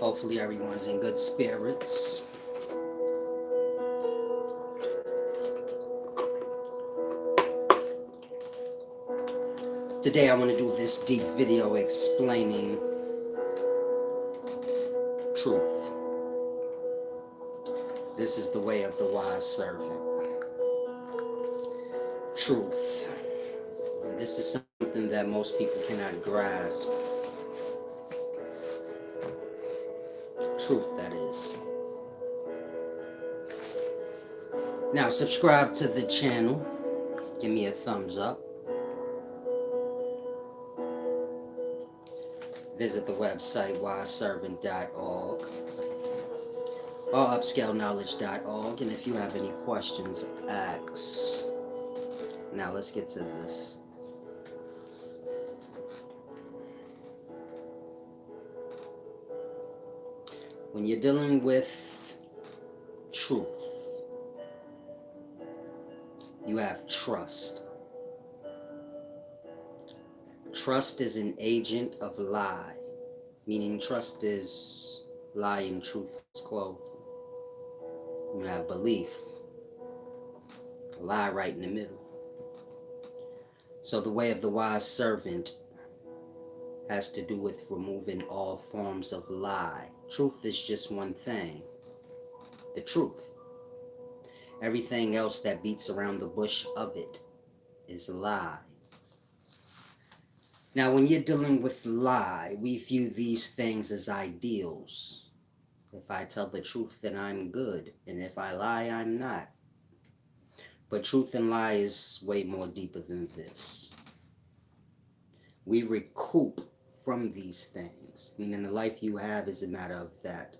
Hopefully everyone's in good spirits. Today I want to do this deep video explaining truth. This is the way of the wise servant. Truth. This is something that most people cannot grasp. Truth, that is. Now, subscribe to the channel. Give me a thumbs up. Visit the website wiseservant.org or upscaleknowledge.org. And if you have any questions, ask. Now, let's get to this. When you're dealing with truth, you have trust. Trust is an agent of lie, meaning trust is lie in truth's clothing. You have belief, lie right in the middle. So the way of the wise servant has to do with removing all forms of lie. Truth is just one thing, the truth. Everything else that beats around the bush of it is a lie. Now, when you're dealing with lie, we view these things as ideals. If I tell the truth, then I'm good, and if I lie, I'm not. But truth and lie is way more deeper than this. We recoup from these things, meaning the life you have is a matter of that.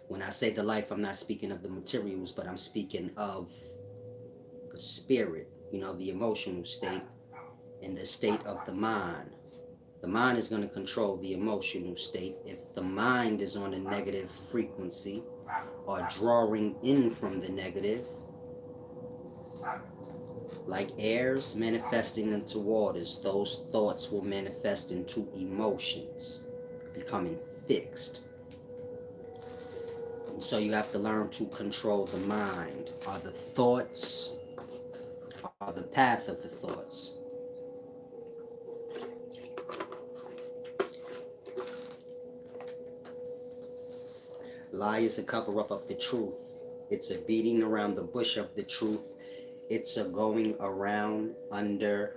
When I say the life, I'm not speaking of the materials, but I'm speaking of the spirit, the emotional state and the state of the mind. The mind is going to control the emotional state. If the mind is on a negative frequency or drawing in from the negative, like airs manifesting into waters, those thoughts will manifest into emotions, becoming fixed. And so you have to learn to control the mind. Are the thoughts, are the path of the thoughts. Lie is a cover-up of the truth. It's a beating around the bush of the truth. It's a going around, under,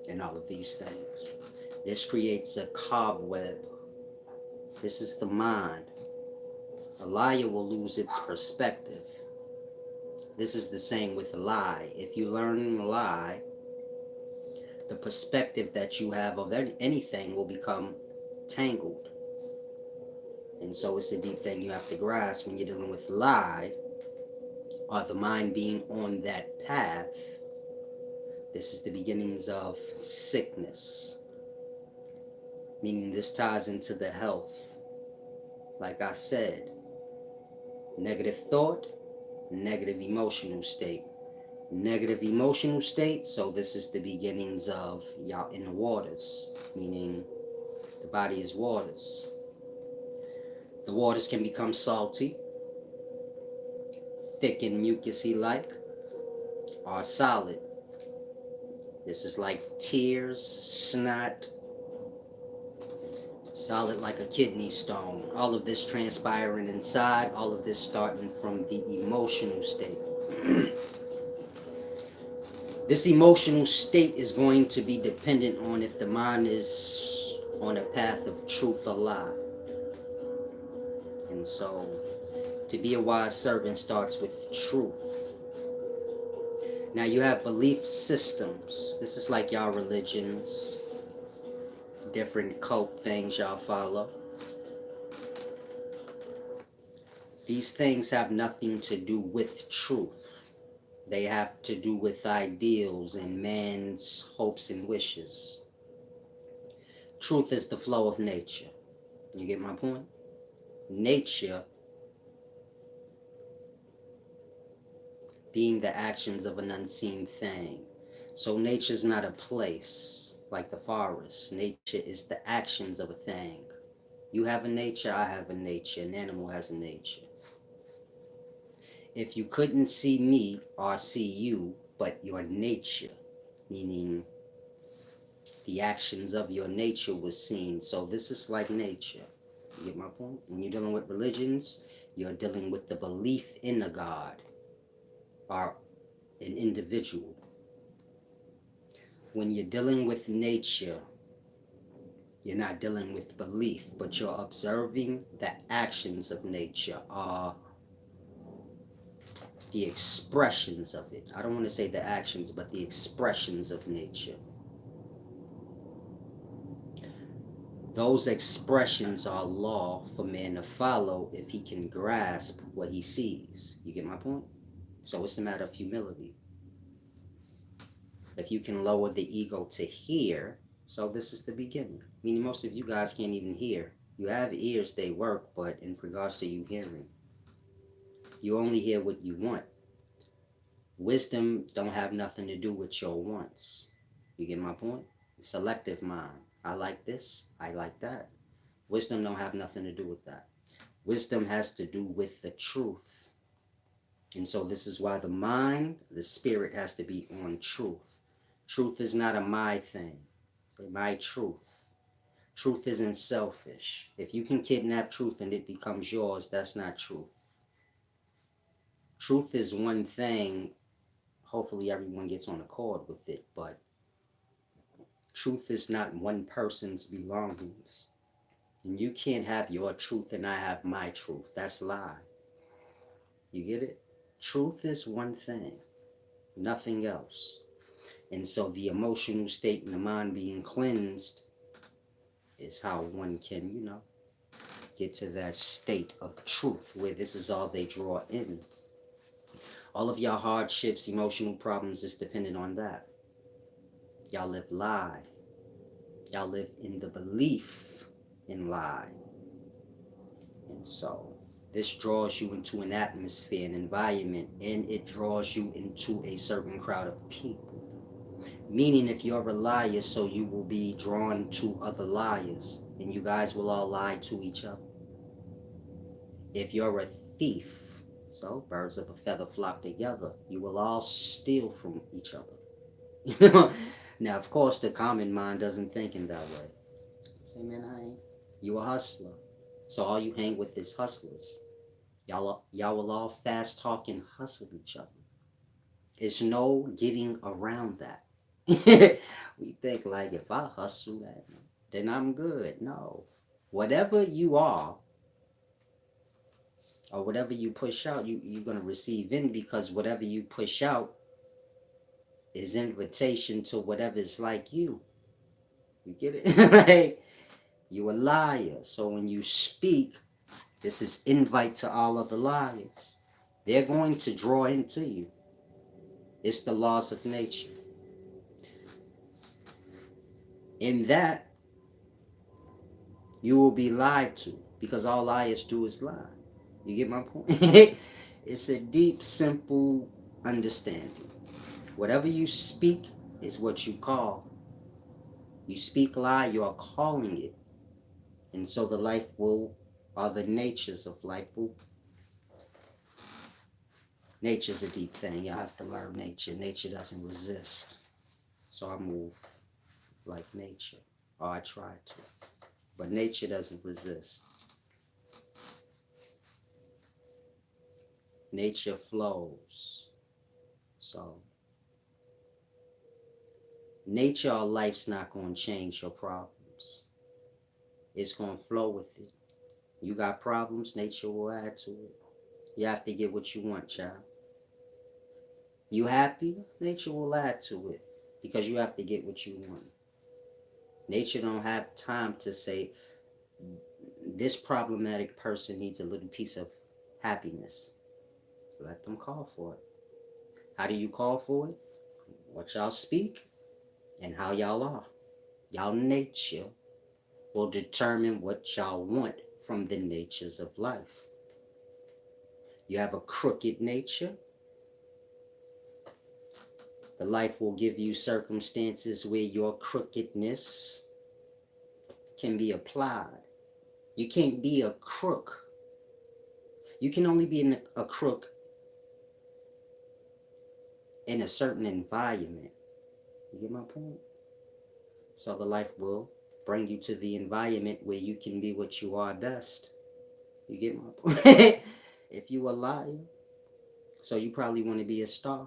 and all of these things. This creates a cobweb. This is the mind. A liar will lose its perspective. This is the same with a lie. If you learn a lie, the perspective that you have of anything will become tangled. And so it's a deep thing you have to grasp when you're dealing with lie, or the mind being on that path. This is the beginnings of sickness, meaning this ties into the health. Like I said, negative thought, negative emotional state. Negative emotional state, so this is the beginnings of y'all in the waters, meaning the body is waters. The waters can become salty, thick and mucusy like, or solid. This is like tears, snot, solid like a kidney stone. All of this transpiring inside, all of this starting from the emotional state. This emotional state is going to be dependent on if the mind is on a path of truth or lie. And so, to be a wise servant starts with truth. Now you have belief systems. This is like y'all religions, different cult things y'all follow. These things have nothing to do with truth. They have to do with ideals and man's hopes and wishes. Truth is the flow of nature. You get my point? Nature being the actions of an unseen thing. So nature is not a place like the forest. Nature is the actions of a thing. You have a nature, I have a nature, an animal has a nature. If you couldn't see me or see you, but your nature, meaning the actions of your nature was seen. So this is like nature. You get my point? When you're dealing with religions, you're dealing with the belief in a God or an individual. When you're dealing with nature, you're not dealing with belief, but you're observing the actions of nature, the expressions of it. I don't want to say the actions, but the expressions of nature. Those expressions are law for man to follow if he can grasp what he sees. You get my point? So it's a matter of humility. If you can lower the ego to hear, so this is the beginning. Meaning most of you guys can't even hear. You have ears, they work, but in regards to you hearing, you only hear what you want. Wisdom don't have nothing to do with your wants. You get my point? Selective mind. I like this, I like that. Wisdom don't have nothing to do with that. Wisdom has to do with the truth. And so this is why the mind, the spirit has to be on truth. Truth is not a my thing. Say my truth. Truth isn't selfish. If you can kidnap truth and it becomes yours, that's not truth. Truth is one thing. Hopefully everyone gets on accord with it, but truth is not one person's belongings. And you can't have your truth and I have my truth. That's lie. You get it? Truth is one thing, nothing else. And so the emotional state in the mind being cleansed is how one can, get to that state of truth where this is all they draw in. All of y'all hardships, emotional problems is dependent on that. Y'all live lie. Y'all live in the belief in lie. And so this draws you into an atmosphere, an environment, and it draws you into a certain crowd of people. Meaning if you're a liar, so you will be drawn to other liars, and you guys will all lie to each other. If you're a thief, so birds of a feather flock together, you will all steal from each other. Now, of course, the common mind doesn't think in that way. Say, man, I ain't. You a hustler. So all you hang with is hustlers. Y'all will all fast talk and hustle each other. There's no getting around that. We think like if I hustle that, then I'm good. No. Whatever you are, or whatever you push out, you're going to receive in, because whatever you push out is invitation to whatever's like you. You get it? Like, you a liar. So when you speak, this is invite to all other liars. They're going to draw into you. It's the laws of nature. In that, you will be lied to, because all liars do is lie. You get my point? It's a deep, simple understanding. Whatever you speak is what you call. You speak lie, you are calling it. And so the life will, or the natures of life will. Nature's a deep thing. You have to learn nature. Nature doesn't resist. So I move like nature, or I try to. But nature doesn't resist. Nature flows. So nature or life's not going to change your problems. It's going to flow with it. You got problems, nature will add to it. You have to get what you want, child. You happy? Nature will add to it, because you have to get what you want. Nature don't have time to say, this problematic person needs a little piece of happiness. Let them call for it. How do you call for it? What y'all speak and how y'all are. Y'all nature will determine what y'all want from the natures of life. You have a crooked nature, the life will give you circumstances where your crookedness can be applied. You can't be a crook. You can only be a crook in a certain environment. You get my point? So the life will bring you to the environment where you can be what you are best. You get my point? If you a liar, so you probably want to be a star.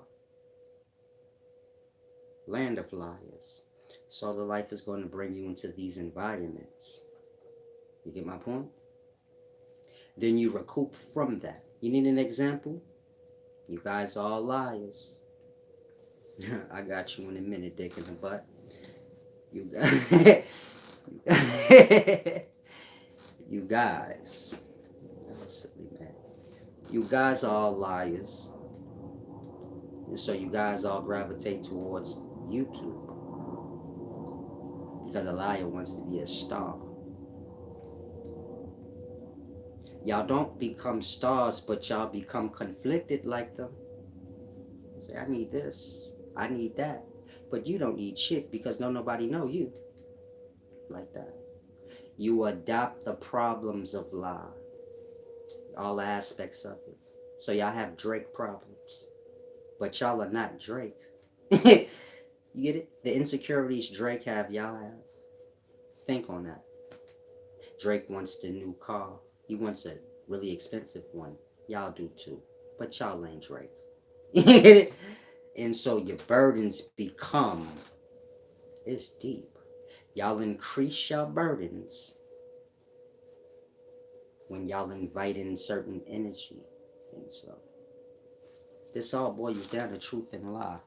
Land of liars. So the life is going to bring you into these environments. You get my point? Then you recoup from that. You need an example? You guys are all liars. I got you in a minute, dick in the butt. You guys. You guys. Oh, silly man. You guys are all liars. And so you guys all gravitate towards YouTube. Because a liar wants to be a star. Y'all don't become stars, but y'all become conflicted like them. Say, I need this, I need that. But you don't need shit because nobody know you. Like that. You adopt the problems of lie. All aspects of it. So y'all have Drake problems. But y'all are not Drake. You get it? The insecurities Drake have, y'all have. Think on that. Drake wants the new car. He wants a really expensive one. Y'all do too. But y'all ain't Drake. And so your burdens become, it's deep. Y'all increase your burdens when y'all invite in certain energy. And so this all boils down to truth and lie.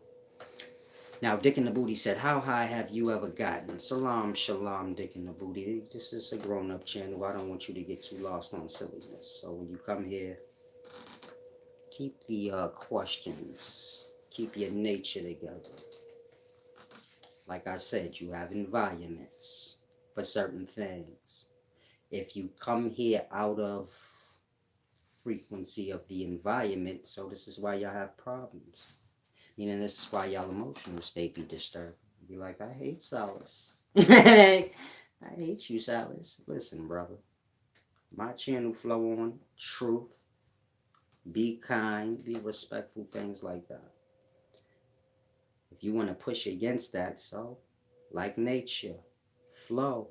Now, Dick in the Booty said, how high have you ever gotten? Salam, shalom, Dick in the Booty. This is a grown-up channel. I don't want you to get too lost on silliness. So when you come here, keep the questions. Keep your nature together. Like I said, you have environments for certain things. If you come here out of frequency of the environment, so this is why y'all have problems. Meaning this is why y'all emotional state be disturbed. Be like, I hate Solace. I hate you, Solace. Listen, brother. My channel flow on truth. Be kind. Be respectful. Things like that. If you want to push against that, so like nature, flow.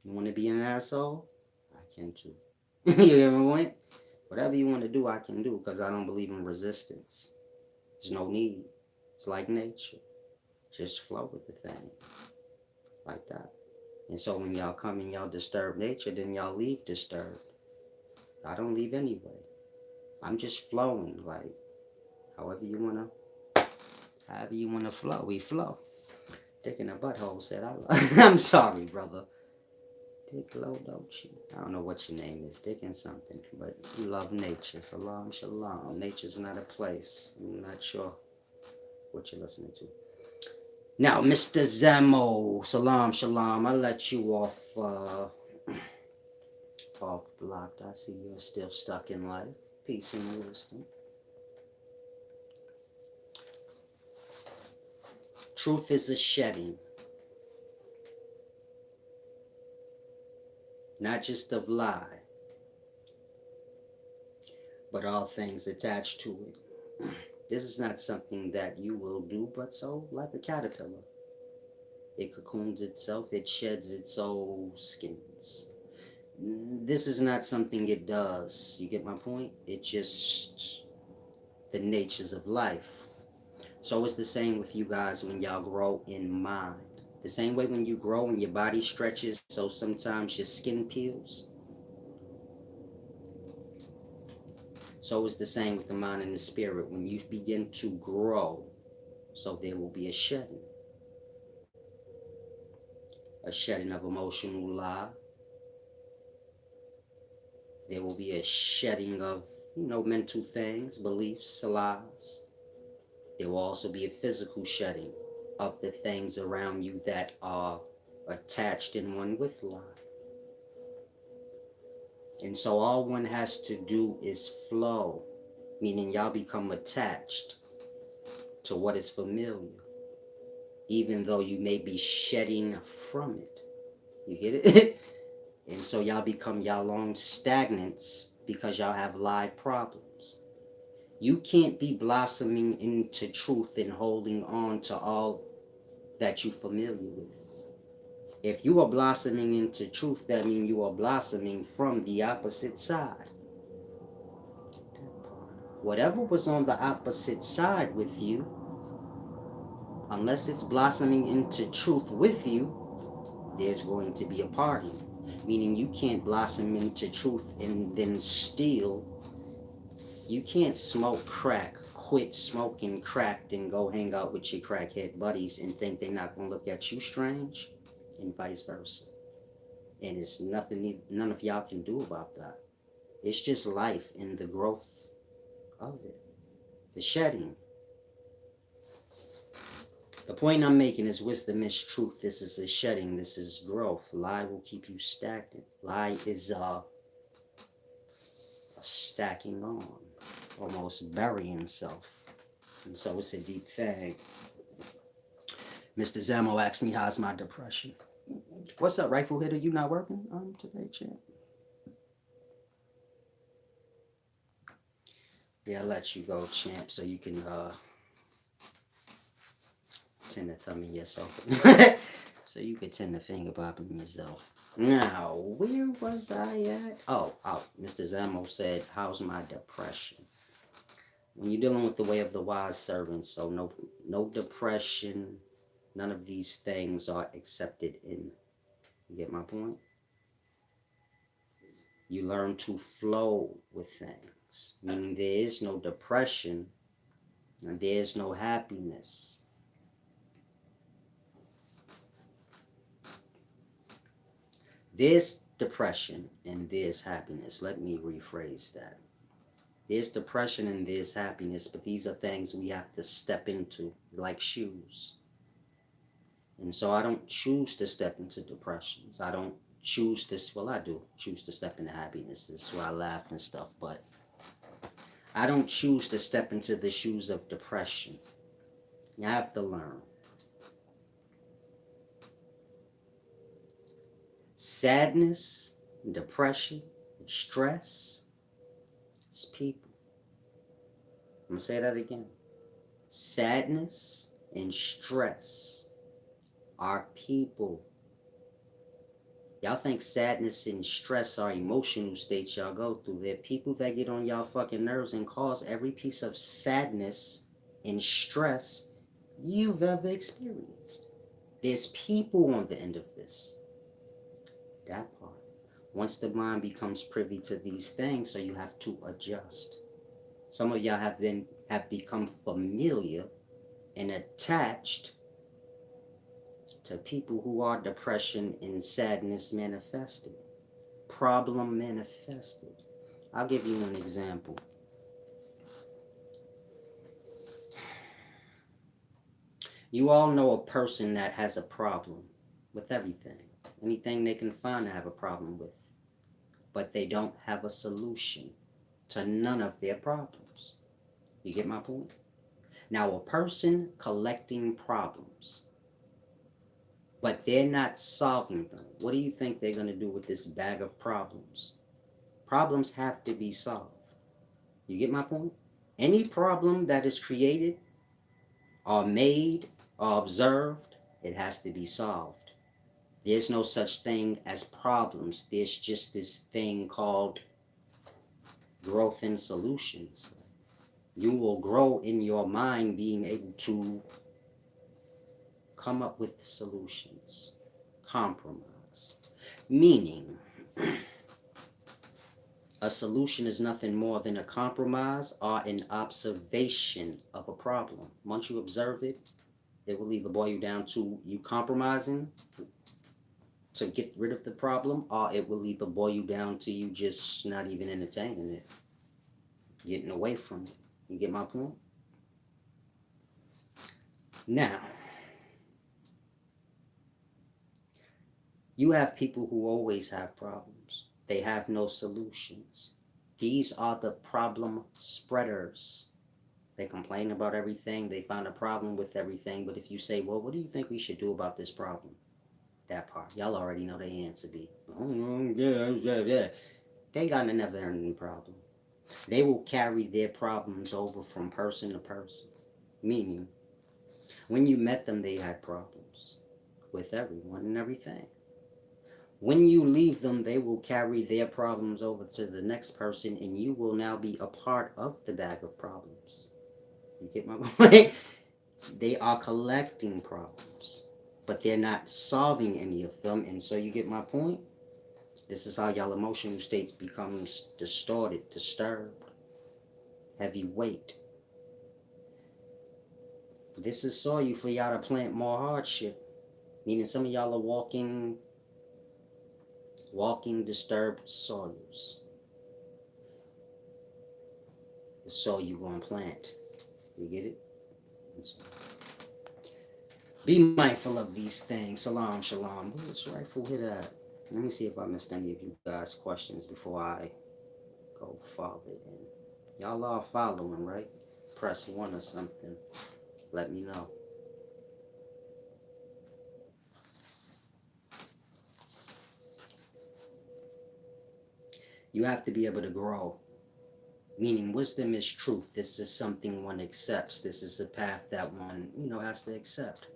You want to be an asshole? I can too. You get my point? Whatever you want to do, I can do because I don't believe in resistance. There's no need. It's like nature. Just flow with the thing. Like that. And so when y'all come and y'all disturb nature, then y'all leave disturbed. I don't leave anyway. I'm just flowing. Like, however you want to flow, we flow. Dick in a butthole said, I'm sorry, brother. Dick low, don't you? I don't know what your name is, Dick and something, but you love nature. Salam, shalom. Nature's not a place. I'm not sure what you're listening to. Now, Mr. Zamo, salam, shalom. I let you off blocked. I see you're still stuck in life. Peace and wisdom. Truth is a shedding. Not just of lie, but all things attached to it. This is not something that you will do, but so like a caterpillar. It cocoons itself, it sheds its old skins. This is not something it does. You get my point? It's just the natures of life. So it's the same with you guys when y'all grow in mind. The same way when you grow and your body stretches, so sometimes your skin peels. So it's the same with the mind and the spirit. When you begin to grow, so there will be a shedding. A shedding of emotional lie. There will be a shedding of, mental things, beliefs, lies. There will also be a physical shedding of the things around you that are attached in one with lie. And so all one has to do is flow, meaning y'all become attached to what is familiar, even though you may be shedding from it. You get it? And so y'all become y'all own stagnants because y'all have live problems. You can't be blossoming into truth and holding on to all that you're familiar with. If you are blossoming into truth, that means you are blossoming from the opposite side. Whatever was on the opposite side with you, unless it's blossoming into truth with you, there's going to be a party. Meaning you can't blossom into truth and then still, you can't smoke crack, quit smoking crack, and go hang out with your crackhead buddies and think they're not going to look at you strange, and vice versa. And it's nothing, none of y'all can do about that. It's just life and the growth of it, the shedding. The point I'm making is wisdom is truth. This is a shedding. This is growth. Lie will keep you stagnant. Lie is a stacking on, almost burying self. And so it's a deep thing. Mr. Zamo asked me, how's my depression? What's up, Rifle Hitter? You not working today, champ? Yeah, I'll let you go, champ, so you can tend to thumb yourself. So you could tend to finger bopping yourself. Now, where was I at? Oh, Mr. Zamo said, how's my depression? When you're dealing with the way of the wise servant, so no depression, none of these things are accepted in. You get my point? You learn to flow with things, meaning there is no depression and there is no happiness. There's depression and there's happiness. Let me rephrase that. There's depression and there's happiness, but these are things we have to step into, like shoes. And so I don't choose to step into depressions. I don't choose to, well, I do choose to step into happiness. This is why I laugh and stuff, but I don't choose to step into the shoes of depression. You have to learn. Sadness, depression, stress, it's people. I'm going to say that again. Sadness and stress are people. Y'all think sadness and stress are emotional states y'all go through. They're people that get on y'all fucking nerves and cause every piece of sadness and stress you've ever experienced. There's people on the end of this. That part. Once the mind becomes privy to these things, so you have to adjust. Some of y'all have become familiar and attached to people who are depression and sadness manifested, problem manifested. I'll give you an example. You all know a person that has a problem with everything, anything they can find to have a problem with, but they don't have a solution to none of their problems. You get my point? Now, a person collecting problems, but they're not solving them. What do you think they're going to do with this bag of problems? Problems have to be solved. You get my point? Any problem that is created or made or observed, it has to be solved. There's no such thing as problems. There's just this thing called growth and solutions. You will grow in your mind being able to come up with solutions. Compromise. Meaning, a solution is nothing more than a compromise or an observation of a problem. Once you observe it, it will either boil you down to you compromising to get rid of the problem, or it will either boil you down to you just not even entertaining it, getting away from it. You get my point? Now, you have people who always have problems. They have no solutions. These are the problem spreaders. They complain about everything. They find a problem with everything. But if you say, well, what do you think we should do about this problem? That part. Y'all already know the answer be. Oh, yeah. They got a never ending problem. They will carry their problems over from person to person. Meaning, when you met them, they had problems with everyone and everything. When you leave them, they will carry their problems over to the next person, and you will now be a part of the bag of problems. You get my point? They are collecting problems, but they're not solving any of them, and so you get my point? This is how y'all emotional states becomes distorted, disturbed, heavy weight. This is soil for y'all to plant more hardship. Meaning some of y'all are walking disturbed soils. The soil you gonna plant. You get it? So, be mindful of these things. Salam, shalom. Who's rightful hit at? Let me see if I missed any of you guys' questions before I go follow it in. Y'all are following, right? Press 1 or something. Let me know. You have to be able to grow. Meaning wisdom is truth. This is something one accepts. This is a path that one, has to accept.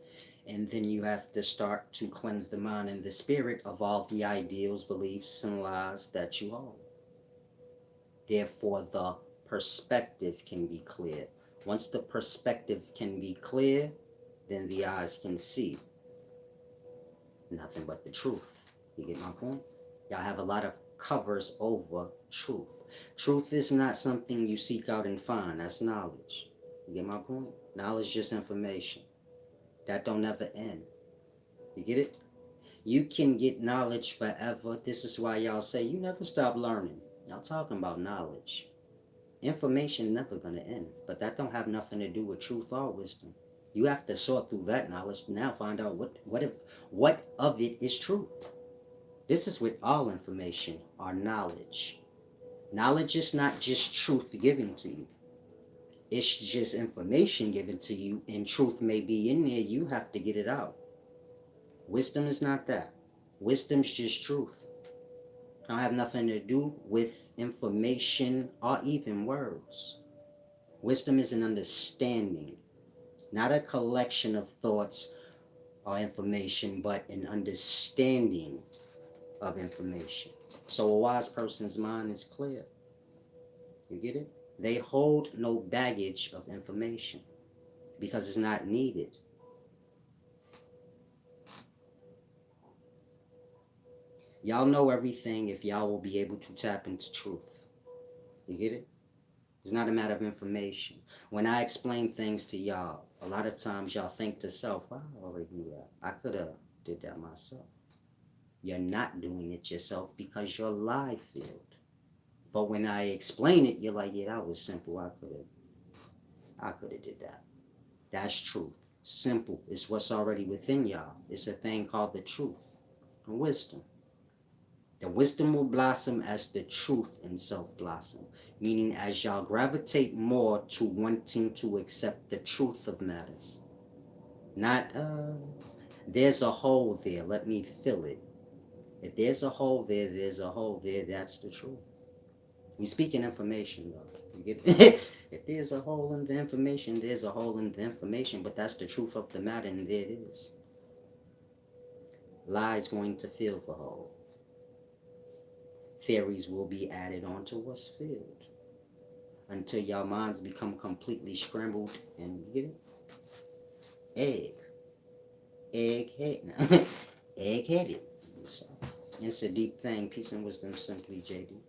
And then you have to start to cleanse the mind and the spirit of all the ideals, beliefs, and lies that you hold. Therefore, the perspective can be clear. Once the perspective can be clear, then the eyes can see nothing but the truth. You get my point? Y'all have a lot of covers over truth. Truth is not something you seek out and find. That's knowledge. You get my point? Knowledge is just information. That don't ever end. You get it? You can get knowledge forever. This is why y'all say you never stop learning. Y'all talking about knowledge. Information never gonna end. But that don't have nothing to do with truth or wisdom. You have to sort through that knowledge to now find out what of it is truth. This is with all information or knowledge. Knowledge is not just truth given to you. It's just information given to you, and truth may be in there. You have to get it out. Wisdom is not that. Wisdom's just truth. Don't have nothing to do with information or even words. Wisdom is an understanding, not a collection of thoughts or information, but an understanding of information. So a wise person's mind is clear. You get it? They hold no baggage of information because it's not needed. Y'all know everything if y'all will be able to tap into truth. You get it? It's not a matter of information. When I explain things to y'all, a lot of times y'all think to self, "Wow, I already knew that. I could have did that myself." You're not doing it yourself because you're live filled. But when I explain it, you're like, "Yeah, that was simple. I could have did that." That's truth. Simple is what's already within y'all. It's a thing called the truth and wisdom. The wisdom will blossom as the truth in self blossom, meaning as y'all gravitate more to wanting to accept the truth of matters. Not, there's a hole there, let me fill it. If there's a hole there, there's a hole there, that's the truth. We speak in information though. You get it? If there's a hole in the information, there's a hole in the information, but that's the truth of the matter, and there it is. Lie's going to fill the hole. Theories will be added onto what's filled until y'all minds become completely scrambled and you get it? Egg-headed. Egg-headed. So, it's a deep thing. Peace and wisdom, simply JD.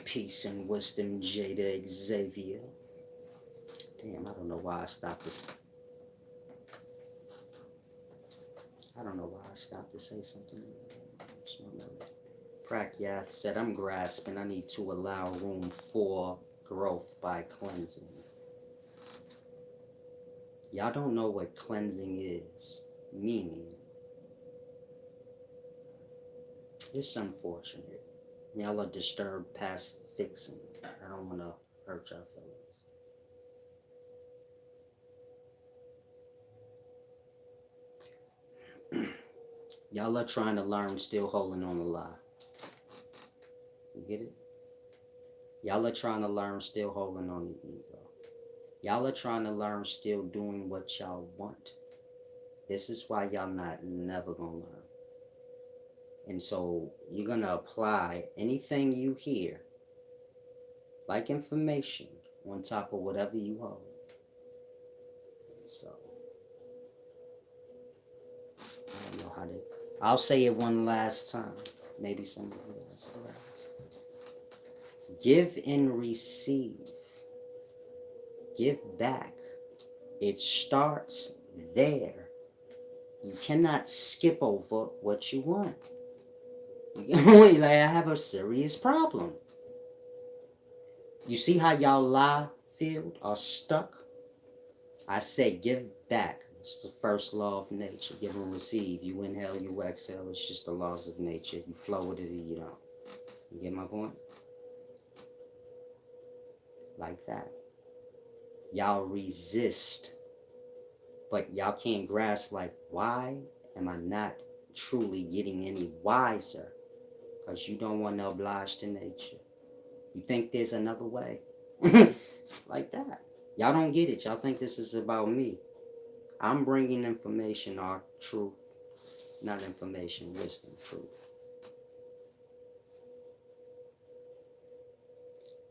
Peace and wisdom, Jada Xavier. Damn, I don't know why I stopped this. I don't know why I stopped to say something. Prakyath said, "I'm grasping. I need to allow room for growth by cleansing." Y'all don't know what cleansing is. Meaning, it's unfortunate. Y'all are disturbed past fixing. I don't want to hurt y'all feelings. Y'all are trying to learn, still holding on a lie. You get it? Y'all are trying to learn, still holding on the ego. Y'all are trying to learn, still doing what y'all want. This is why y'all not never gonna learn. And so you're gonna apply anything you hear, like information, on top of whatever you hold. So I don't know how to. I'll say it one last time. Maybe somebody else. Give and receive. Give back. It starts there. You cannot skip over what you want. Like, I have a serious problem. You see how y'all lie field are stuck? I say give back. It's the first law of nature. Give and receive. You inhale, you exhale. It's just the laws of nature. You flow with it or you don't. You get my point? Like that. Y'all resist, but y'all can't grasp, like, why am I not truly getting any wiser? Because you don't want to oblige to nature. You think there's another way. Like that. Y'all don't get it. Y'all think this is about me. I'm bringing information or truth. Not information, wisdom, truth.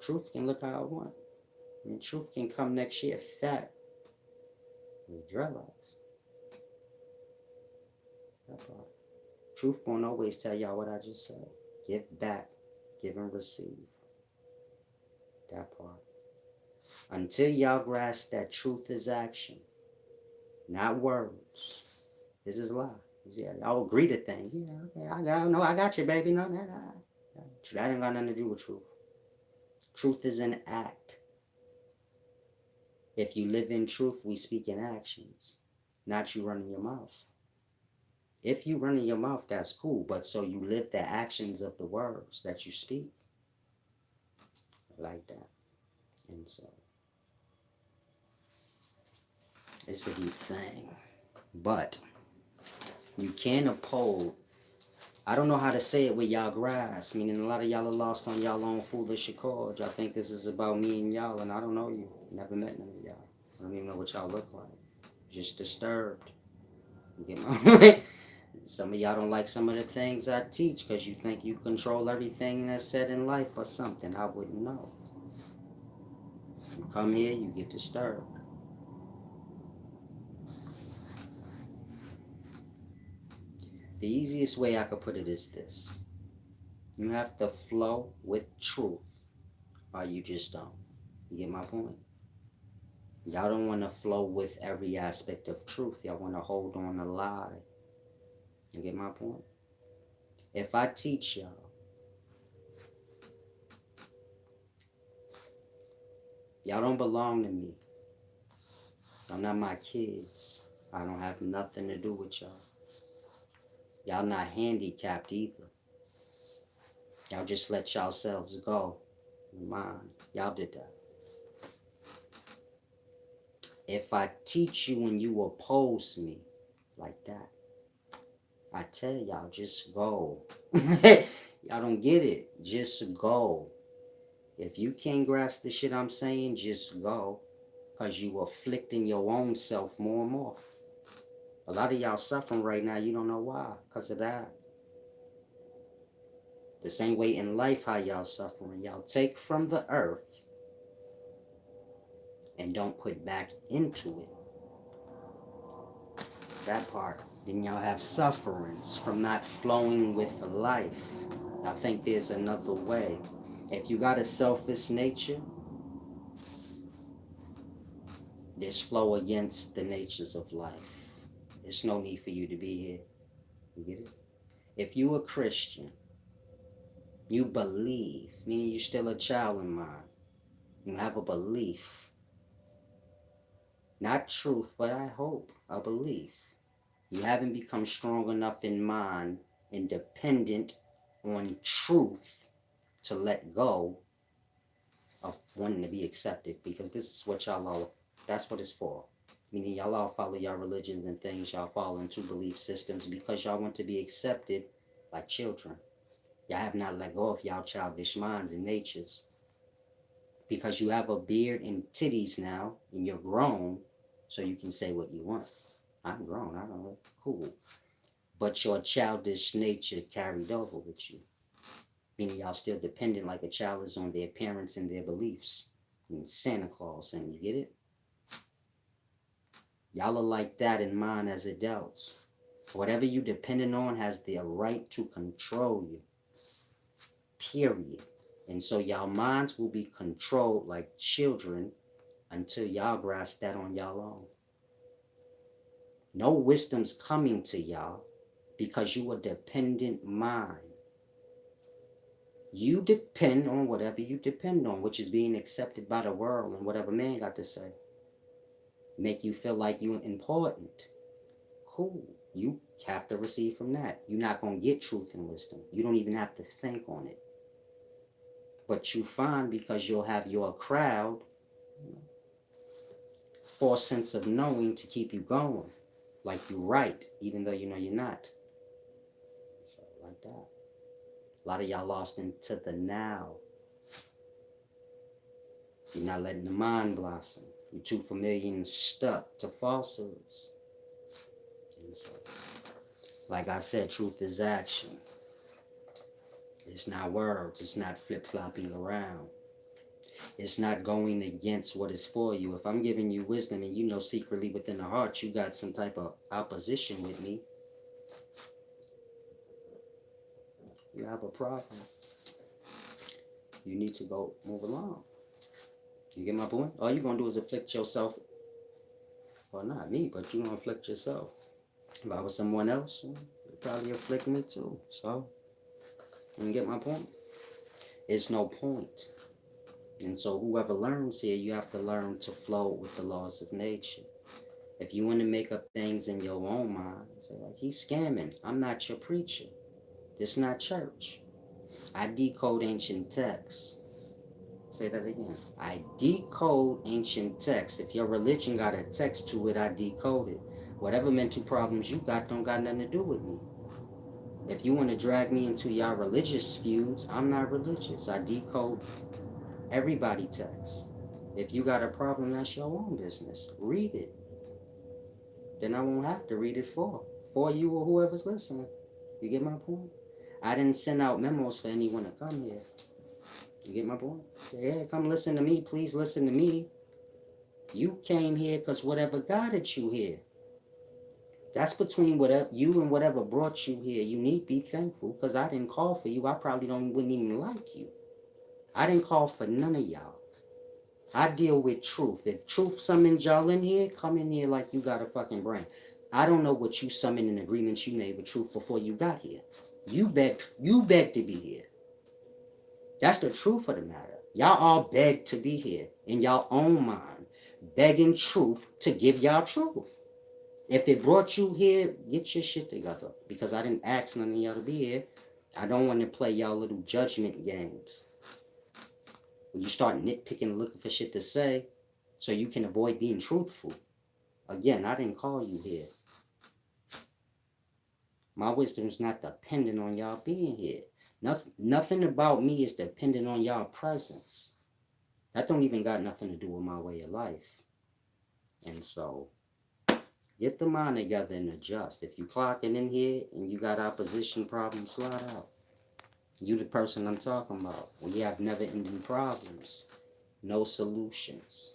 Truth can look how I want. I mean, truth can come next year fat with dreadlocks. That part. Truth won't always tell y'all what I just said. Give back, give and receive. That part. Until y'all grasp that truth is action, not words. This is lie. Yeah, I'll agree to things. Yeah, okay, I got you, baby. No, that ain't got nothing to do with truth. Truth is an act. If you live in truth, we speak in actions, not you running your mouth. If you run in your mouth, that's cool, but so you live the actions of the words that you speak. Like that. And so, it's a deep thing. But, you can't uphold, I don't know how to say it with y'all grasp, meaning a lot of y'all are lost on y'all own foolish accord. Y'all think this is about me and y'all, and I don't know you. Never met none of y'all. I don't even know what y'all look like. Just disturbed. You get my Some of y'all don't like some of the things I teach because you think you control everything that's said in life or something. I wouldn't know. You come here, you get disturbed. The easiest way I could put it is this. You have to flow with truth or you just don't. You get my point? Y'all don't want to flow with every aspect of truth. Y'all want to hold on a lie. You get my point? If I teach y'all, y'all don't belong to me. Y'all not my kids. I don't have nothing to do with y'all. Y'all not handicapped either. Y'all just let yourselves go. Mine. Y'all did that. If I teach you and you oppose me like that, I tell y'all, just go. Y'all don't get it. Just go. If you can't grasp the shit I'm saying, just go. Because you afflicting your own self more and more. A lot of y'all suffering right now, you don't know why. Because of that. The same way in life how y'all suffering. Y'all take from the earth and don't put back into it. That part. Then y'all have sufferings from not flowing with the life. I think there's another way. If you got a selfish nature, there's flow against the natures of life. There's no need for you to be here. You get it? If you a Christian, you believe, meaning you're still a child in mind. You have a belief. Not truth, but I hope a belief. You haven't become strong enough in mind and dependent on truth to let go of wanting to be accepted, because this is what y'all are, that's what it's for. Meaning y'all all follow y'all religions and things. Y'all fall into belief systems because y'all want to be accepted like children. Y'all have not let go of y'all childish minds and natures. Because you have a beard and titties now, and you're grown, so you can say what you want. I'm grown, I don't know. Cool. But your childish nature carried over with you. Meaning y'all still dependent like a child is on their parents and their beliefs. I mean, Santa Claus, and you get it? Y'all are like that in mind as adults. Whatever you dependent on has the right to control you. Period. And so y'all minds will be controlled like children until y'all grasp that on y'all own. No wisdom's coming to y'all because you are dependent mind. You depend on whatever you depend on, which is being accepted by the world and whatever man got to say. Make you feel like you're important. Cool. You have to receive from that. You're not going to get truth and wisdom. You don't even have to think on it. But you find because you'll have your crowd, false sense of knowing to keep you going. Like you're right, even though you know you're not. So like that. A lot of y'all lost into the now. You're not letting the mind blossom. You're too familiar and stuck to falsehoods. And so, like I said, truth is action. It's not words. It's not flip-flopping around. It's not going against what is for you. If I'm giving you wisdom and you know secretly within the heart you got some type of opposition with me, you have a problem. You need to go move along. You get my point? All you're going to do is afflict yourself. Well, not me, but you're going to afflict yourself. If I was someone else, you'd probably afflict me too. So, you get my point? It's no point. And so whoever learns here, you have to learn to flow with the laws of nature. If you want to make up things in your own mind, say like, he's scamming. I'm not your preacher. This not church. I decode ancient texts. Say that again. I decode ancient texts. If your religion got a text to it, I decode it. Whatever mental problems you got don't got nothing to do with me. If you want to drag me into your religious feuds, I'm not religious. I decode everybody text. If you got a problem, that's your own business. Read it. Then I won't have to read it for you or whoever's listening. You get my point? I didn't send out memos for anyone to come here. You get my point? Yeah, come listen to me. Please listen to me. You came here because whatever guided you here. That's between whatever you and whatever brought you here. You need to be thankful because I didn't call for you. I probably wouldn't even like you. I didn't call for none of y'all. I deal with truth. If truth summoned y'all in here, come in here like you got a fucking brain. I don't know what you summoned in agreements you made with truth before you got here. You begged to be here. That's the truth of the matter. Y'all all begged to be here in y'all own mind, begging truth to give y'all truth. If it brought you here, get your shit together. Because I didn't ask none of y'all to be here. I don't want to play y'all little judgment games. When you start nitpicking, looking for shit to say, so you can avoid being truthful. Again, I didn't call you here. My wisdom is not dependent on y'all being here. Nothing about me is dependent on y'all presence. That don't even got nothing to do with my way of life. And so, get the mind together and adjust. If you clocking in here and you got opposition problems, slide out. You the person I'm talking about. When you have never-ending problems, no solutions.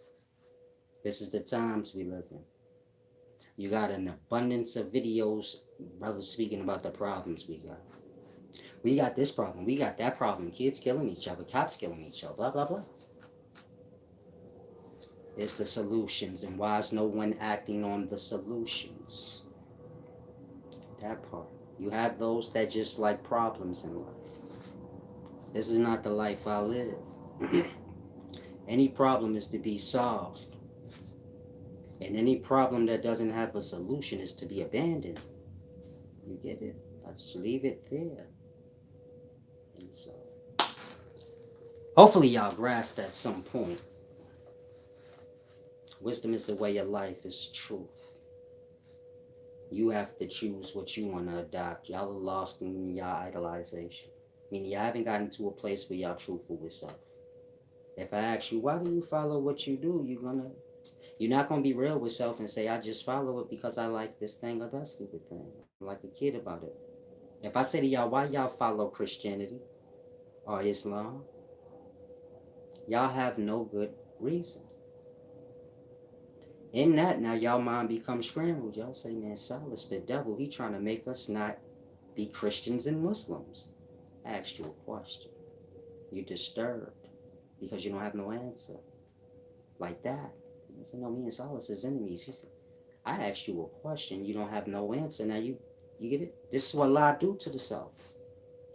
This is the times we live in. You got an abundance of videos, brothers speaking about the problems we got. We got this problem, we got that problem, kids killing each other, cops killing each other, blah, blah, blah. It's the solutions, and why is no one acting on the solutions? That part. You have those that just like problems in life. This is not the life I live. Any problem is to be solved. And any problem that doesn't have a solution is to be abandoned. You get it? I just leave it there. And so, hopefully y'all grasp at some point Wisdom is the way of life, is truth. You have to choose what you want to adopt. Y'all are lost in y'all idolization. Meaning y'all haven't gotten to a place where y'all truthful with self. If I ask you, why do you follow what you do, you're not gonna be real with self and say, I just follow it because I like this thing or that stupid thing. I'm like a kid about it. If I say to y'all, why y'all follow Christianity or Islam, y'all have no good reason. In that, now y'all mind becomes scrambled. Y'all say, man, Silas, the devil, he trying to make us not be Christians and Muslims. I asked you a question. You're disturbed because you don't have no answer. Like that. You say, no, me and Silas is enemies. He said, I asked you a question. You don't have no answer. Now you get it? This is what lie do to the self.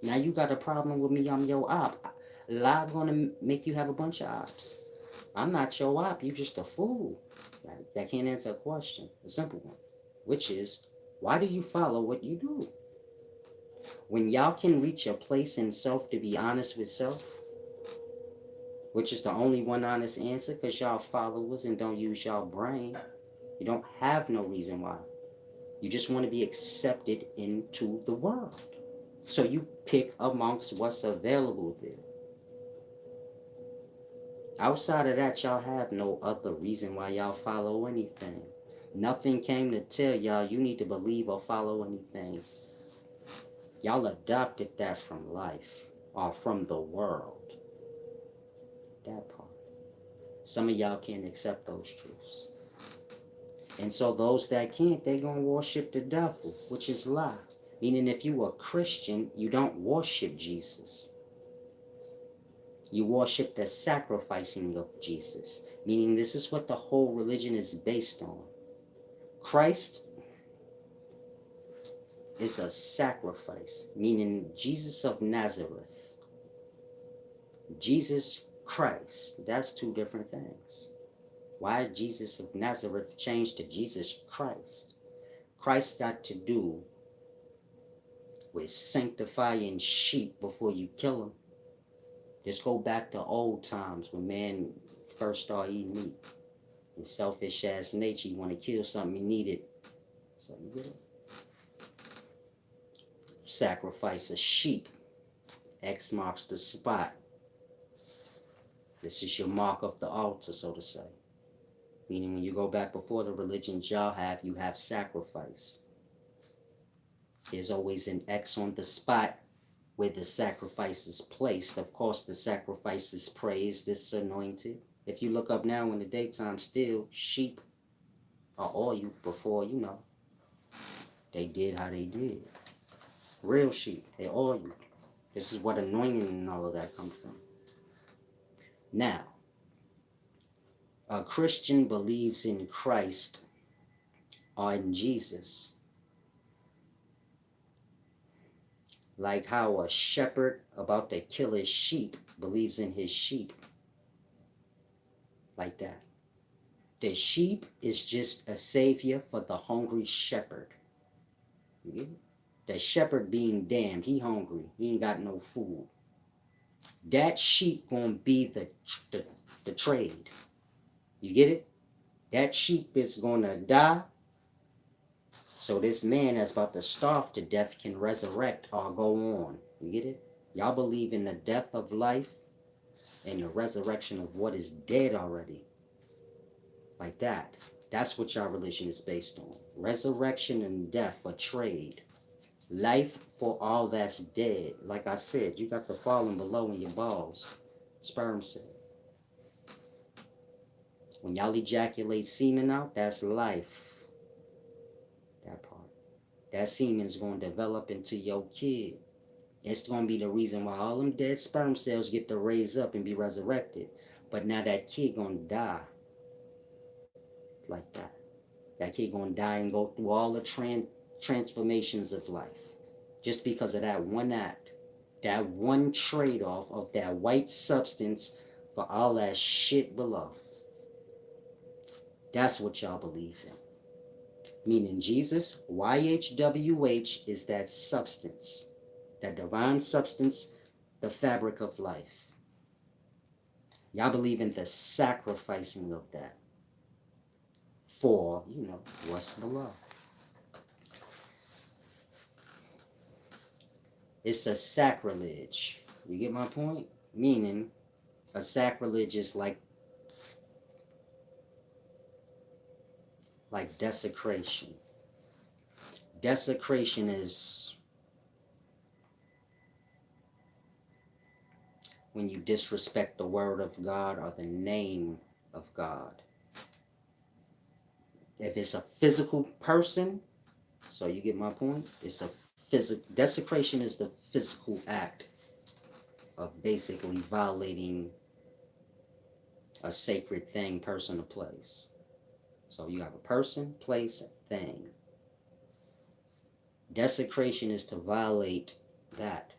Now you got a problem with me. I'm your op. Lie gonna make you have a bunch of ops. I'm not your op. You just a fool. Right? That can't answer a question. A simple one. Which is, why do you follow what you do? When y'all can reach a place in self to be honest with self, which is the only one honest answer, because y'all followers and don't use y'all brain. You don't have no reason why. You just want to be accepted into the world. So you pick amongst what's available there. Outside of that, y'all have no other reason why y'all follow anything. Nothing came to tell y'all you need to believe or follow anything. Y'all adopted that from life or from the world. That part. Some of y'all can't accept those truths. And so those that can't, they gonna worship the devil, which is lie. Meaning if you are Christian, you don't worship Jesus. You worship the sacrificing of Jesus. Meaning this is what the whole religion is based on. Christ is a sacrifice, meaning Jesus of Nazareth. Jesus Christ, that's two different things. Why Jesus of Nazareth changed to Jesus Christ? Christ got to do with sanctifying sheep before you kill them. Just go back to old times when man first started eating meat. And selfish ass nature, you want to kill something, you need it. So you get it? Sacrifice a sheep. X marks the spot. This is your mark of the altar, so to say. Meaning when you go back before the religions y'all have, you have sacrifice. There's always an X on the spot where the sacrifice is placed. Of course, the sacrifice is praised, it's anointed. If you look up now in the daytime, still, sheep are oiled before, they did how they did. Real sheep, they oiled. This is what anointing and all of that comes from. Now, a Christian believes in Christ or in Jesus, like how a shepherd about to kill his sheep believes in his sheep. Like that. The sheep is just a savior for the hungry shepherd. The shepherd being damned, he hungry, he ain't got no food. That sheep gonna be the trade. You get it? That sheep is gonna die, so this man that's about to starve to death can resurrect or go on. You get it? Y'all believe in the death of life and the resurrection of what is dead already. Like that. That's what y'all religion is based on. Resurrection and death for trade. Life for all that's dead. Like I said, you got the falling below in your balls. Sperm cell. When y'all ejaculate semen out, that's life. That part. That semen's going to develop into your kid. It's going to be the reason why all them dead sperm cells get to raise up and be resurrected. But now that kid going to die. Like that. That kid going to die and go through all the transformations of life. Just because of that one act. That one trade-off of that white substance for all that shit below. That's what y'all believe in. Meaning Jesus, YHWH, is that substance. That divine substance, the fabric of life. Y'all believe in the sacrificing of that. for, what's below. It's a sacrilege. You get my point? Meaning, a sacrilege is like desecration. Desecration is when you disrespect the word of God or the name of God. If it's a physical person, so you get my point? It's a physical desecration is the physical act of basically violating a sacred thing, person, or place. So you have a person, place, thing. Desecration is to violate that.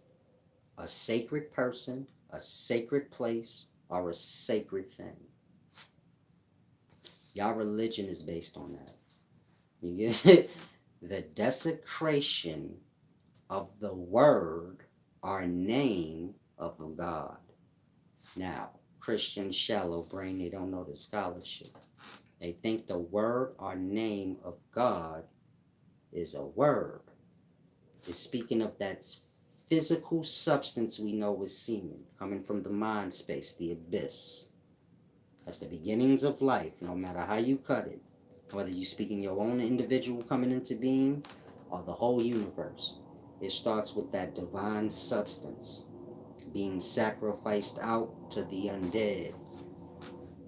A sacred person, a sacred place, or a sacred thing. Y'all religion is based on that. You get it? The desecration of the word or name of a God. Now, Christian shallow brain, they don't know the scholarship. They think the word or name of God is a word. It's speaking of that physical substance we know is semen, coming from the mind space, the abyss. That's the beginnings of life, no matter how you cut it. Whether you're speaking your own individual coming into being or the whole universe. It starts with that divine substance being sacrificed out to the undead.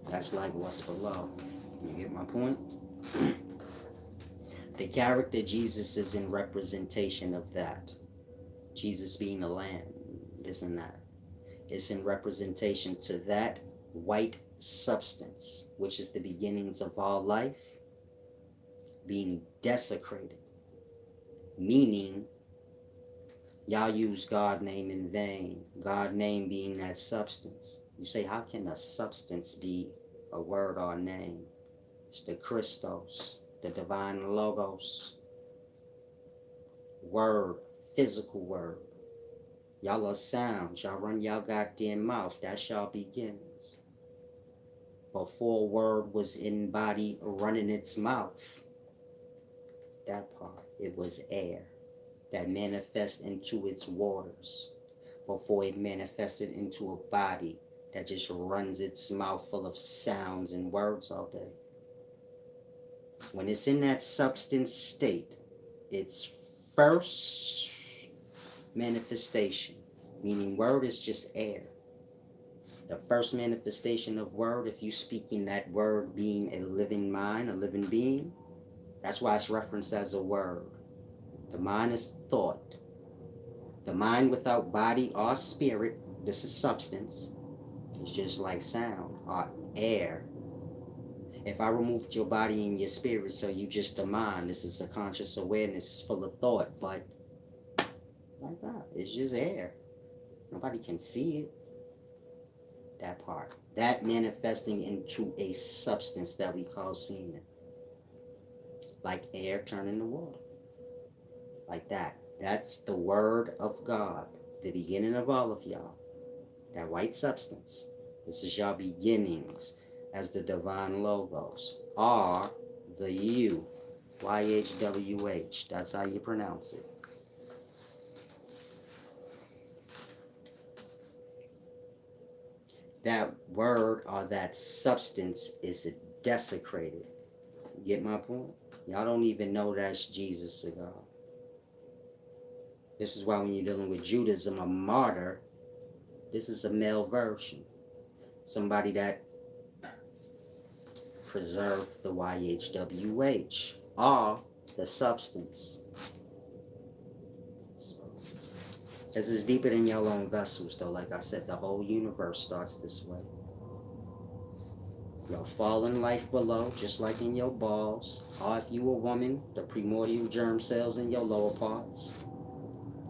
That's like what's below. You get my point? The character Jesus is in representation of that. Jesus being the lamb, this and that. It's in representation to that white substance, which is the beginnings of all life, being desecrated. Meaning, y'all use God name in vain. God name being that substance. You say, how can a substance be a word or a name? It's the Christos, the divine logos, word, physical word. Y'all are sounds. Y'all run y'all goddamn mouth. That's y'all beginnings. Before word was in body running its mouth. That part. It was air that manifests into its waters. Before it manifested into a body that just runs its mouth full of sounds and words all day. When it's in that substance state, its first manifestation, meaning word is just air. The first manifestation of word, if you speaking that word being a living mind, a living being, that's why it's referenced as a word. The mind is thought. The mind without body or spirit, this is substance, is just like sound or air. If I removed your body and your spirit, so you just a mind, this is a conscious awareness, it's full of thought, but like that, it's just air. Nobody can see it. That part. That manifesting into a substance that we call semen. Like air turning to water. Like that. That's the word of God. The beginning of all of y'all. That white substance. This is y'all beginnings as the divine logos. Are the U. YHWH. That's how you pronounce it. That word or that substance is desecrated. Get my point? Y'all don't even know that's Jesus or God. This is why when you're dealing with Judaism, a martyr, this is a male version. Somebody that preserved the YHWH, or the substance. This is deeper than your own vessels, though. Like I said, the whole universe starts this way. Your fallen life below, just like in your balls, or if you a woman, the primordial germ cells in your lower parts.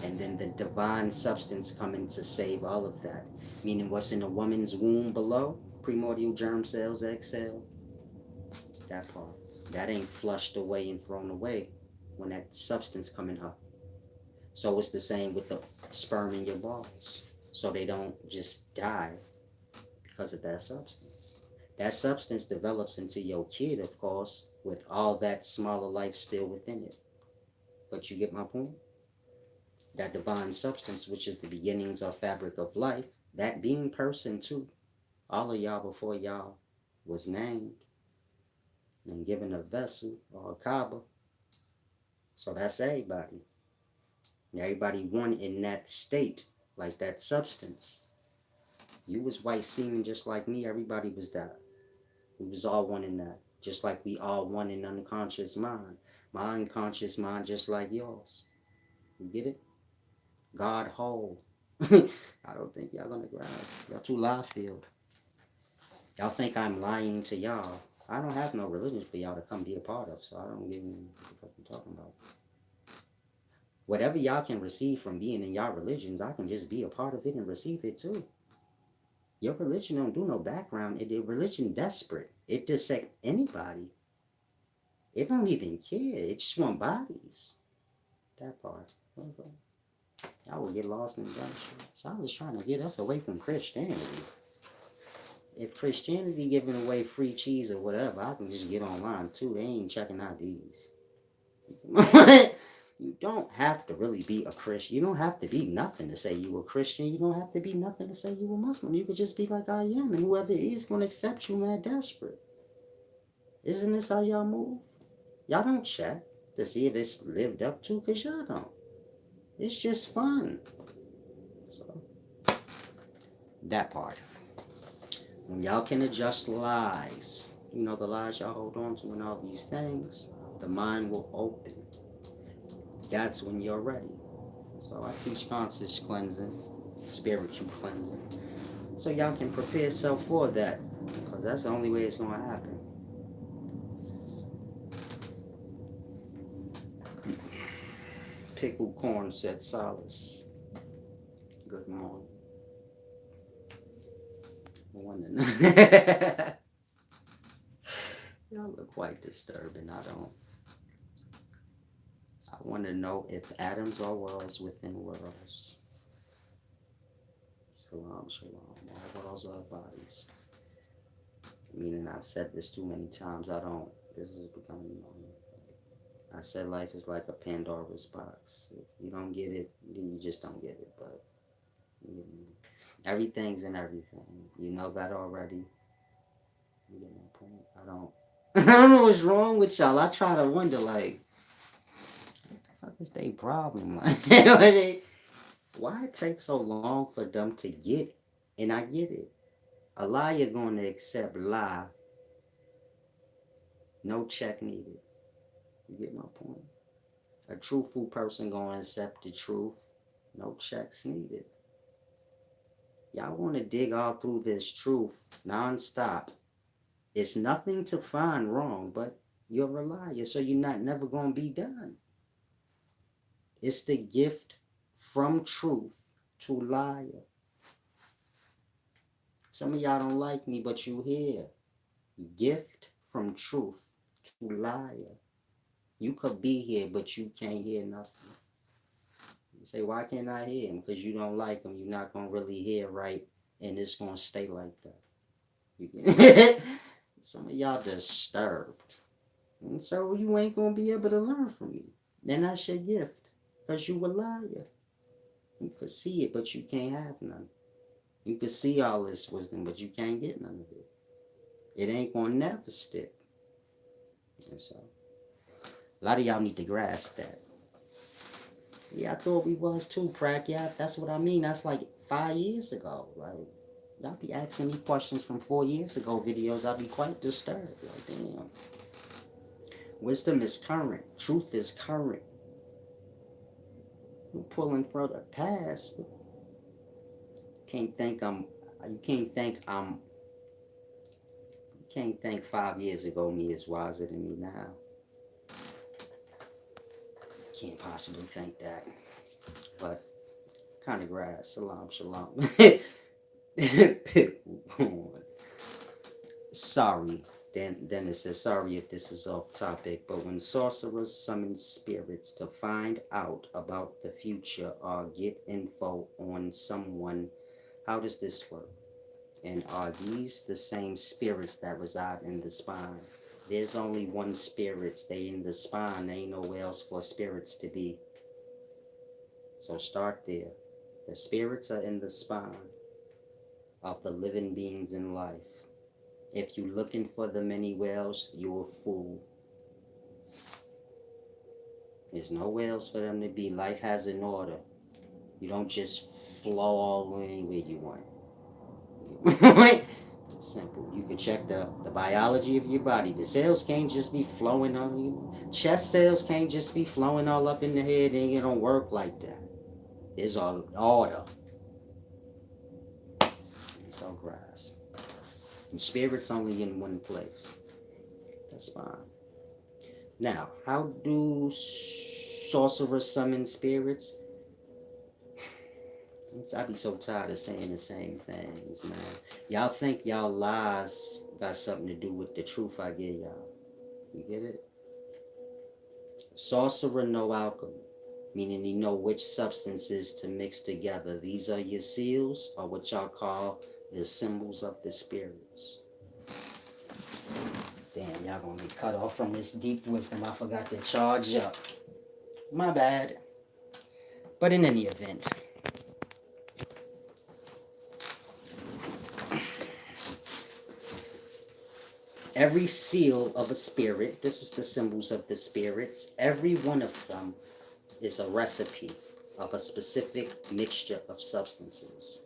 And then the divine substance coming to save all of that. Meaning what's in a woman's womb below, primordial germ cells, egg cell, that part. That ain't flushed away and thrown away when that substance come in her. So it's the same with the sperm in your balls. So they don't just die because of that substance. That substance develops into your kid, of course, with all that smaller life still within it. But you get my point? That divine substance, which is the beginnings or fabric of life, that being person too, all of y'all before y'all was named and given a vessel or a Kaaba. So that's everybody. Everybody one in that state, like that substance. You was white semen just like me. Everybody was that. We was all one in that. Just like we all one in unconscious mind. My unconscious mind just like yours. You get it? God whole. I don't think y'all gonna grasp. Y'all too live field. Y'all think I'm lying to y'all. I don't have no religion for y'all to come be a part of, so I don't give what the fuck you talking about. Whatever y'all can receive from being in y'all religions, I can just be a part of it and receive it too. Your religion don't do no background. It religion desperate. It dissect anybody. It don't even care. It just want bodies. That part. Okay. I would get lost in that shit. So I was trying to get us away from Christianity. If Christianity giving away free cheese or whatever, I can just get online too. They ain't checking IDs. You don't have to really be a Christian. You don't have to be nothing to say you a Christian. You don't have to be nothing to say you a Muslim. You could just be like I am, and whoever is gonna accept you, man, desperate. Isn't this how y'all move? Y'all don't check to see if it's lived up to, cause y'all don't. It's just fun. So that part. When y'all can adjust lies, you know the lies y'all hold on to and all these things, the mind will open. That's when you're ready. So I teach conscious cleansing, spiritual cleansing. So y'all can prepare yourself for that. Because that's the only way it's going to happen. Pickled corn said solace. Good morning. Y'all look quite disturbing. I want to know if atoms are worlds within worlds. Shalom, shalom. All worlds are bodies. Meaning I've said this too many times. This is becoming normal. I said life is like a Pandora's box. If you don't get it, then you just don't get it. But everything's in everything. You know that already. You get my point? I don't. I don't know what's wrong with y'all. I try to wonder, like, what the fuck is their problem? Like, why it takes so long for them to get? And I get it. A liar going to accept lie. No check needed. You get my point? A truthful person going to accept the truth. No checks needed. Y'all want to dig all through this truth non-stop. It's nothing to find wrong, but you're a liar, so you're not never going to be done. It's the gift from truth to liar. Some of y'all don't like me, but you hear. Gift from truth to liar. You could be here, but you can't hear nothing. You say, why can't I hear him? Because you don't like him. You're not going to really hear right, and it's going to stay like that. Some of y'all disturbed. And so you ain't going to be able to learn from me. Then that's your gift. Because you a liar. You could see it, but you can't have none. You could see all this wisdom, but you can't get none of it. It ain't going to never stick. And so, a lot of y'all need to grasp that. Yeah, I thought we was too, Prack. Yeah, that's what I mean. That's like 5 years ago. Like, y'all be asking me questions from 4 years ago videos. I'll be quite disturbed. Like, damn. Wisdom is current. Truth is current. You pulling from the past. You can't think 5 years ago me is wiser than me now. Can't possibly think that. But kind of grass. Salam, shalom. Sorry. Dennis says, sorry if this is off topic, but when sorcerers summon spirits to find out about the future or get info on someone, how does this work? And are these the same spirits that reside in the spine? There's only one spirit. They in the spine. There ain't nowhere else for spirits to be. So start there. The spirits are in the spine of the living beings in life. If you looking for them anywhere else, you're a fool. There's nowhere else for them to be. Life has an order. You don't just flow all the way where you want. Simple. You can check the biology of your body. The cells can't just be flowing on you. Chest cells can't just be flowing all up in the head, and it don't work like that. It's all order. It's all grass. And spirit's only in one place. That's fine. Now, how do sorcerers summon spirits? I be so tired of saying the same things, man. Y'all think y'all lies got something to do with the truth I give y'all. You get it? Sorcerer know alchemy, meaning you know which substances to mix together. These are your seals, or what y'all call the symbols of the spirits. Damn, y'all gonna be cut off from this deep wisdom. I forgot to charge up. My bad. But in any event, every seal of a spirit, this is the symbols of the spirits, every one of them is a recipe of a specific mixture of substances.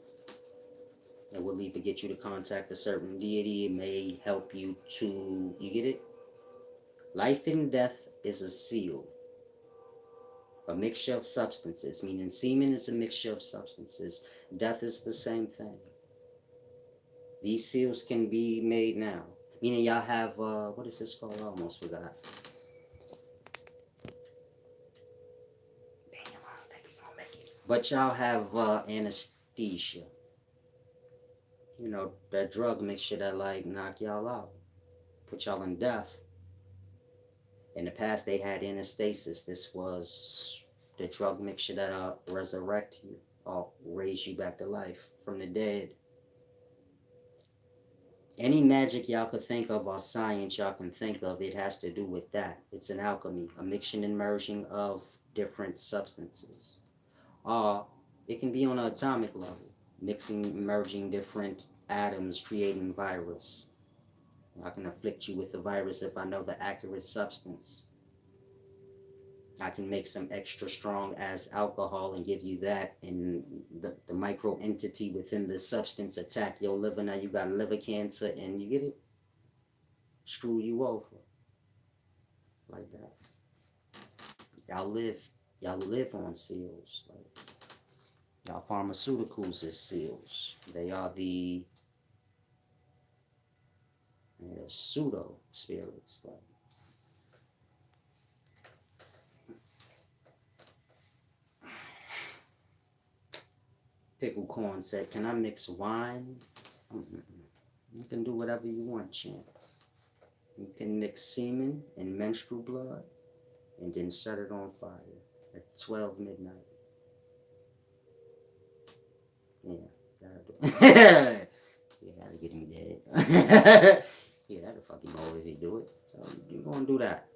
It will either get you to contact a certain deity, it may help you to, you get it? Life and death is a seal. A mixture of substances, meaning semen is a mixture of substances. Death is the same thing. These seals can be made now. Meaning y'all have, what is this called? I almost forgot. Damn, I don't think we're gonna make it. But y'all have anesthesia. You know, that drug mixture that like knock y'all out. Put y'all in death. In the past, they had anastasis. This was the drug mixture that resurrect you or raise you back to life from the dead. Any magic y'all could think of or science y'all can think of, it has to do with that. It's an alchemy, a mixing and merging of different substances. Or it can be on an atomic level, mixing, merging different atoms, creating virus. I can afflict you with the virus if I know the accurate substance. I can make some extra strong as alcohol and give you that, and the micro entity within the substance attack your liver. Now you got liver cancer, and you get it? Screw you over. Like that. Y'all live on seals. Like, y'all pharmaceuticals is seals. They are the pseudo spirits. Like, Pickle Corn said, "Can I mix wine?" You can do whatever you want, champ. You can mix semen and menstrual blood and then set it on fire at 12 midnight. Yeah, that'll do it. Yeah, that'll get him dead. Yeah, that'll fuck him over if he do it. So you're gonna do that.